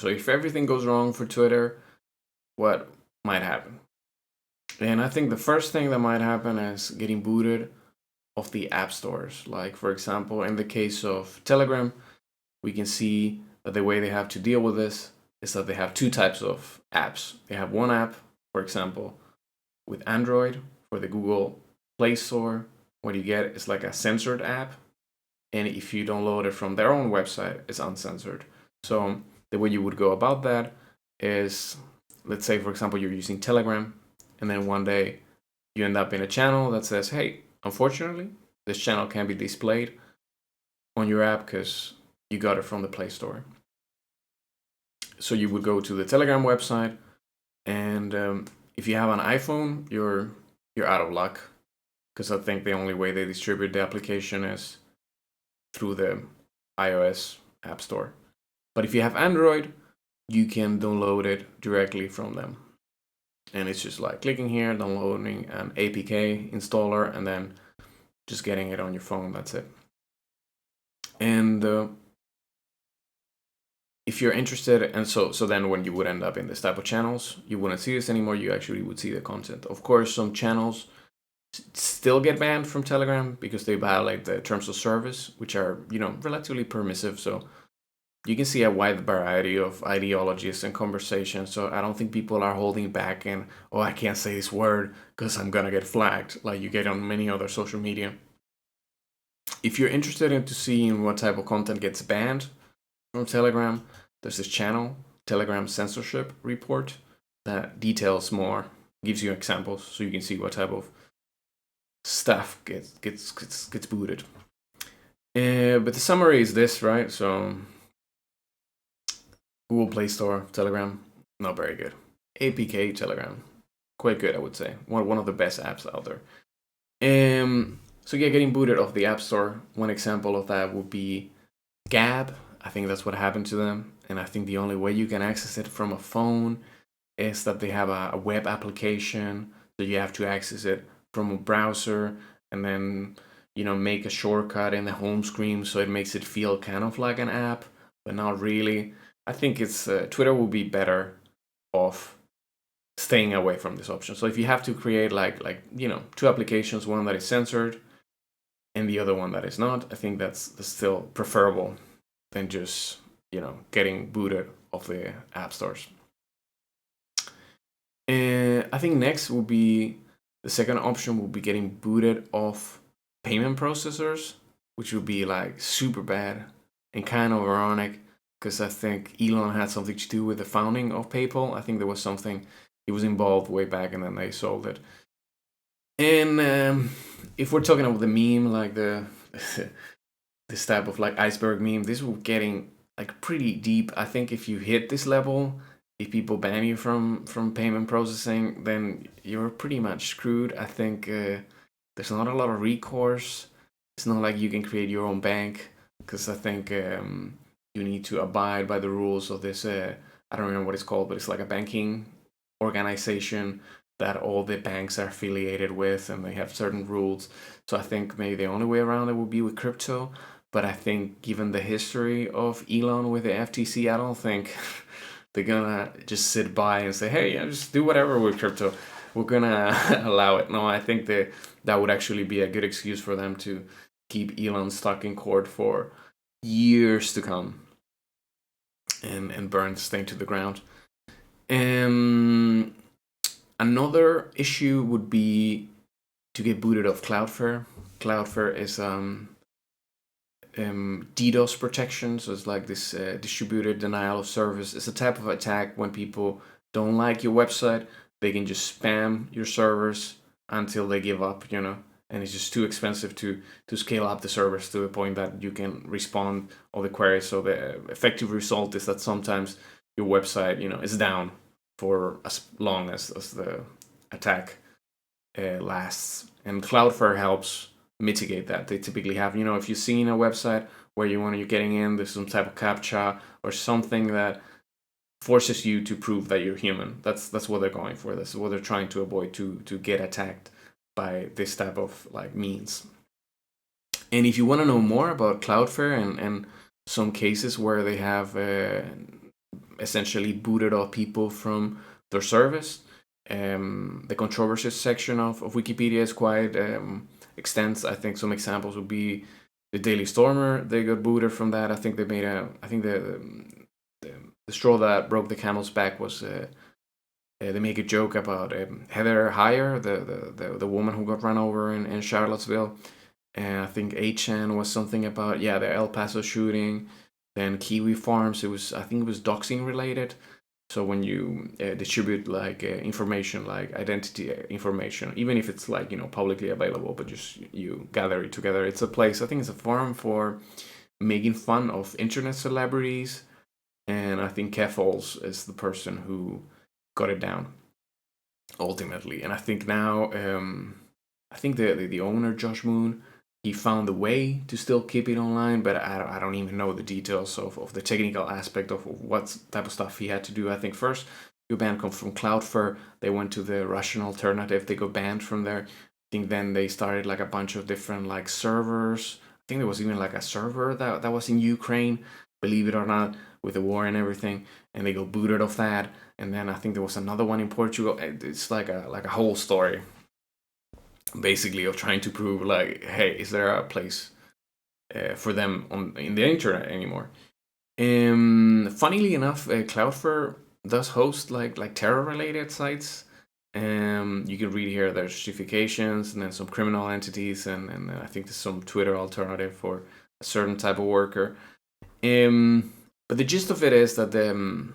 So if everything goes wrong for Twitter, what might happen? And I think the first thing that might happen is getting booted off the app stores. Like, for example, in the case of Telegram, we can see that the way they have to deal with this is that they have two types of apps. They have one app, for example, with Android for the Google Play Store. What you get is like a censored app. And if you download it from their own website, it's uncensored. So the way you would go about that is, let's say, for example, you're using Telegram, and then one day you end up in a channel that says, hey, unfortunately, this channel can't be displayed on your app because you got it from the Play Store. So you would go to the Telegram website, and if you have an iPhone, you're out of luck, because I think the only way they distribute the application is through the iOS App Store. But if you have Android, you can download it directly from them. And it's just like clicking here, downloading an APK installer, and then just getting it on your phone. That's it. And if you're interested, and so then when you would end up in this type of channels, you wouldn't see this anymore. You actually would see the content. Of course, some channels still get banned from Telegram because they violate the terms of service, which are, relatively permissive. So you can see a wide variety of ideologies and conversations. So I don't think people are holding back and, oh, I can't say this word because I'm gonna get flagged, like you get on many other social media. If you're interested into seeing what type of content gets banned from Telegram, there's this channel, Telegram Censorship Report, that details more, gives you examples, so you can see what type of stuff gets booted. But the summary is this, right? So Google Play Store, Telegram, not very good. APK Telegram, quite good, I would say. One of the best apps out there. So yeah, getting booted off the App Store. One example of that would be Gab. I think that's what happened to them. And I think the only way you can access it from a phone is that they have a web application. So you have to access it from a browser and then, make a shortcut in the home screen so it makes it feel kind of like an app, but not really. I think it's Twitter will be better off staying away from this option. So if you have to create like two applications, one that is censored and the other one that is not, I think that's still preferable than just getting booted off the app stores. And I think next will be the second option will be getting booted off payment processors, which would be like super bad and kind of ironic, because I think Elon had something to do with the founding of PayPal. I think there was something, he was involved way back and then they sold it. And if we're talking about the meme, like the this type of like iceberg meme, this will getting like pretty deep. I think if you hit this level, if people ban you from payment processing, then you're pretty much screwed. I think there's not a lot of recourse. It's not like you can create your own bank, because I think you need to abide by the rules of this. I don't remember what it's called, but it's like a banking organization that all the banks are affiliated with, and they have certain rules. So I think maybe the only way around it would be with crypto. But I think given the history of Elon with the FTC, I don't think they're gonna just sit by and say, hey, just do whatever with crypto. We're gonna allow it. No, I think that would actually be a good excuse for them to keep Elon stuck in court for years to come and burn this thing to the ground. Another issue would be to get booted off Cloudflare. Cloudflare is DDoS protection, so it's like this distributed denial of service. It's a type of attack when people don't like your website, they can just spam your servers until they give up, and it's just too expensive to scale up the servers to the point that you can respond all the queries. So the effective result is that sometimes your website, is down for as long as the attack lasts. And Cloudflare helps mitigate that. They typically have, if you've seen a website where you're getting in, there's some type of captcha or something that forces you to prove that you're human. That's what they're going for. That's what they're trying to avoid, to get attacked by this type of like means. And if you want to know more about Cloudflare and some cases where they have essentially booted off people from their service. The controversies section of Wikipedia is quite extensive. I think some examples would be the Daily Stormer. They got booted from that. I think they made I think the straw that broke the camel's back was they make a joke about Heather Heyer, the woman who got run over in Charlottesville. And I think 8chan was something about the El Paso shooting. Then Kiwi Farms, I think it was doxing related. So when you distribute like information, like identity information, even if it's like publicly available, but just you gather it together, it's a place. I think it's a forum for making fun of internet celebrities, and I think Kefals is the person who got it down ultimately. And I think now, I think the owner Josh Moon, he found a way to still keep it online, but I don't even know the details of the technical aspect of what type of stuff he had to do. I think first your band come from Cloudflare, they went to the Russian alternative, they got banned from there. I think then they started like a bunch of different like servers. I think there was even like a server that was in Ukraine, believe it or not, with the war and everything, and they got booted off that. And then I think there was another one in Portugal. It's like a whole story, basically, of trying to prove like, hey, is there a place for them in the internet anymore? Funnily enough, Cloudflare does host like terror related sites. You can read here there's justifications and then some criminal entities, and I think there's some Twitter alternative for a certain type of worker. But the gist of it is that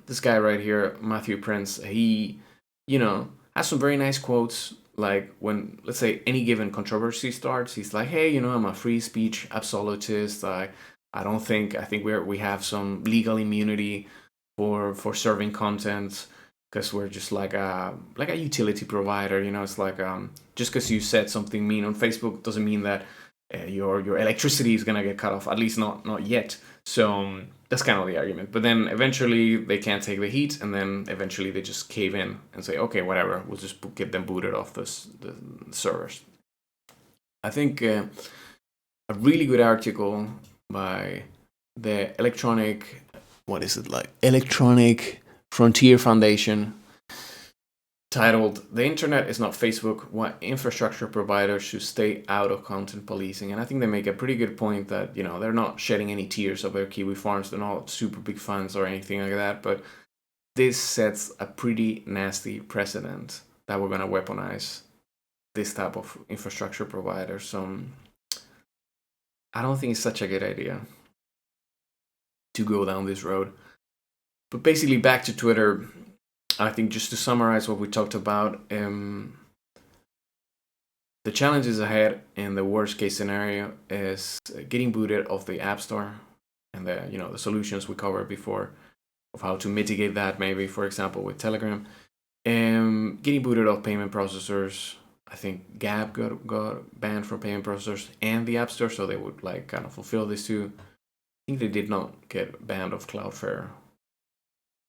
this guy right here, Matthew Prince, he has some very nice quotes. Like when, let's say, any given controversy starts, he's like, hey, I'm a free speech absolutist. I think we have some legal immunity for serving content because we're just like a utility provider. It's like just because you said something mean on Facebook doesn't mean that your electricity is gonna get cut off. At least not yet. So that's kind of the argument. But then eventually they can't take the heat, and then eventually they just cave in and say, okay, whatever, we'll just get them booted off the servers. I think a really good article by the Electronic Frontier Foundation, titled "The Internet is Not Facebook, Why Infrastructure Providers Should Stay Out of Content Policing." And I think they make a pretty good point that, they're not shedding any tears over Kiwi Farms. They're not super big fans or anything like that. But this sets a pretty nasty precedent that we're going to weaponize this type of infrastructure provider. So I don't think it's such a good idea to go down this road. But basically, back to Twitter. I think just to summarize what we talked about, the challenges ahead in the worst case scenario is getting booted off the App Store, and the solutions we covered before of how to mitigate that, maybe for example with Telegram, getting booted off payment processors. I think Gab got banned from payment processors and the App Store, so they would like kind of fulfill this too. I think they did not get banned off Cloudflare.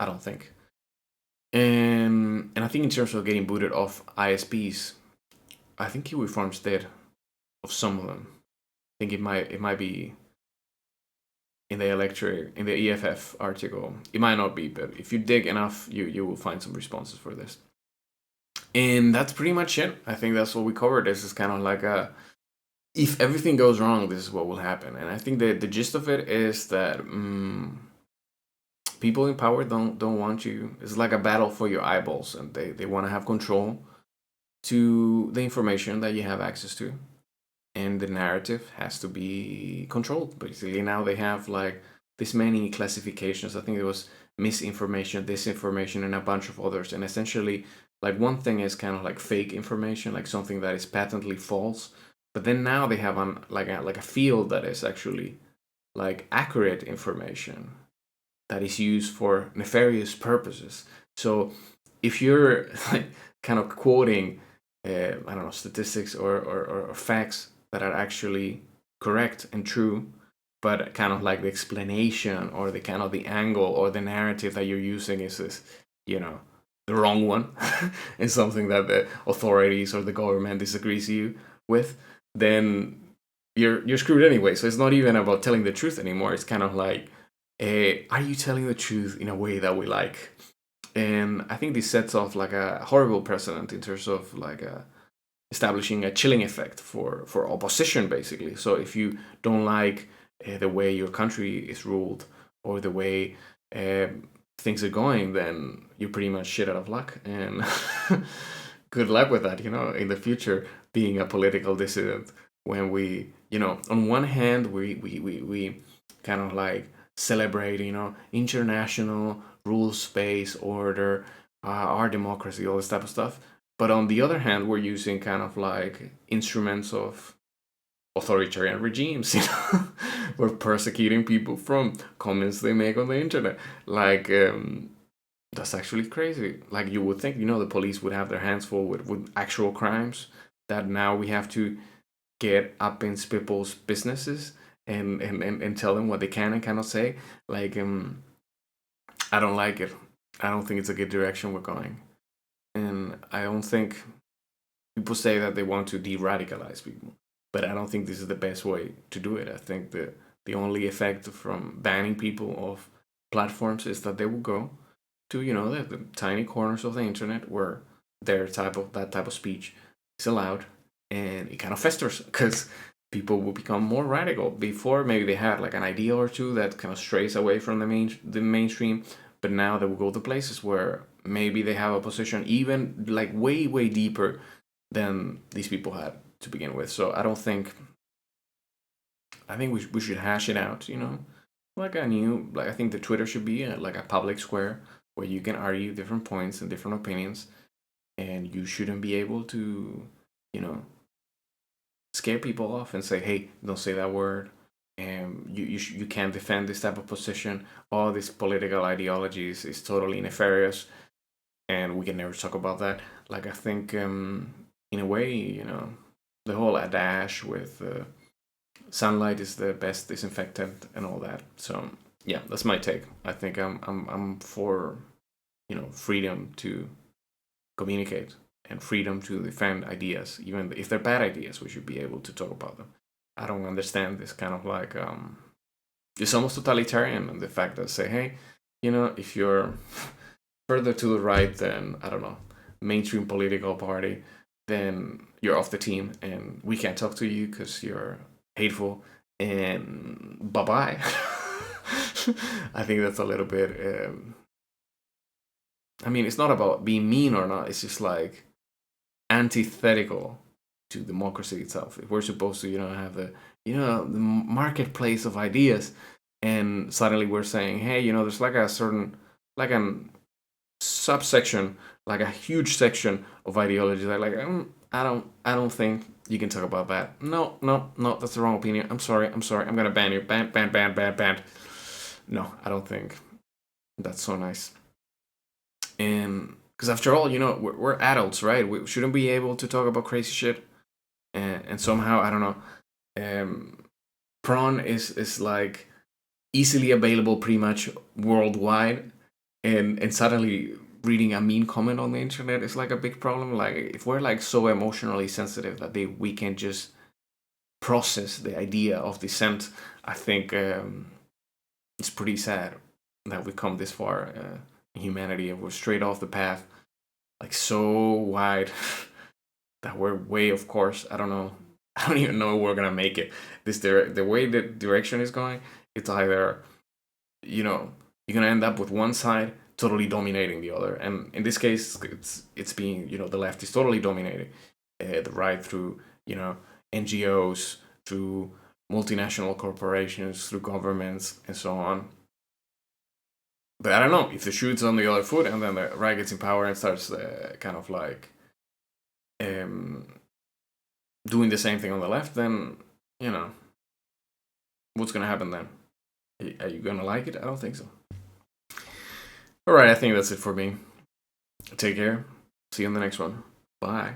I don't think. And I think in terms of getting booted off ISPs, I think Kiwi Farms did of some of them. I think it might be in the EFF article. It might not be, but if you dig enough, you will find some responses for this. And that's pretty much it. I think that's what we covered. This is kind of like if everything goes wrong, this is what will happen. And I think that the gist of it is that people in power don't want you. It's like a battle for your eyeballs, and they want to have control to the information that you have access to, and the narrative has to be controlled. Basically, now they have like this many classifications. I think it was misinformation, disinformation, and a bunch of others. And essentially, like one thing is kind of like fake information, like something that is patently false. But then now they have like a field that is actually like accurate information that is used for nefarious purposes. So if you're like kind of quoting, I don't know, statistics or facts that are actually correct and true, but kind of like the explanation or the kind of the angle or the narrative that you're using is this, the wrong one, and something that the authorities or the government disagrees with, then you're screwed anyway. So it's not even about telling the truth anymore. It's kind of like Are you telling the truth in a way that we like? And I think this sets off like a horrible precedent in terms of like establishing a chilling effect for opposition, basically. So if you don't like the way your country is ruled or the way things are going, then you're pretty much shit out of luck. And good luck with that, in the future, being a political dissident. When we, on one hand, we kind of like celebrate, international rules-based order, our democracy, all this type of stuff. But on the other hand, we're using kind of like instruments of authoritarian regimes. We're persecuting people from comments they make on the internet. Like, that's actually crazy. Like, you would think, the police would have their hands full with actual crimes that now we have to get up in people's businesses and tell them what they can and cannot say. Like, I don't like it. I don't think it's a good direction we're going. And I don't think people say that they want to de-radicalize people, but I don't think this is the best way to do it. I think the only effect from banning people off platforms is that they will go to the tiny corners of the internet where that type of speech is allowed, and it kind of festers because people will become more radical. Before, maybe they had like an idea or two that kind of strays away from the mainstream, but now they will go to places where maybe they have a position even like way deeper than these people had to begin with. So I think we should hash it out, like I think the Twitter should be like a public square where you can argue different points and different opinions, and you shouldn't be able to, you know, scare people off and say, hey, don't say that word. And you can't defend this type of position. All this political ideologies is totally nefarious, and we can never talk about that. Like, I think, in a way, the whole adage with sunlight is the best disinfectant and all that. So yeah, that's my take. I think I'm for freedom to communicate and freedom to defend ideas, even if they're bad ideas. We should be able to talk about them. I don't understand this kind of like it's almost totalitarian, and the fact that say, hey, if you're further to the right than, I don't know, mainstream political party, then you're off the team and we can't talk to you because you're hateful, and bye bye. I think that's a little bit. I mean, it's not about being mean or not. It's just like antithetical to democracy itself. If we're supposed to, have the marketplace of ideas, and suddenly we're saying, hey, there's like a certain, like a subsection, like a huge section of ideology that, like, I don't think you can talk about that. No, no, no, that's the wrong opinion. I'm sorry. I'm gonna ban you. Ban. No, I don't think that's so nice. And because after all, we're adults, right? We shouldn't be able to talk about crazy shit. And somehow, I don't know. Prawn is like easily available pretty much worldwide, and suddenly reading a mean comment on the internet is like a big problem. Like, if we're like so emotionally sensitive that we can just process the idea of dissent, I think it's pretty sad that we've come this far in humanity, and we're straight off the path, like so wide that we're way, of course. I don't know. I don't even know we're gonna make it. The way the direction is going, it's either you're gonna end up with one side totally dominating the other, and in this case, it's being the left is totally dominating the right through NGOs, through multinational corporations, through governments, and so on. But I don't know if the shoe's on the other foot, and then the right gets in power and starts kind of like doing the same thing on the left. Then what's gonna happen then? Are you gonna like it? I don't think so. All right, I think that's it for me. Take care. See you in the next one. Bye.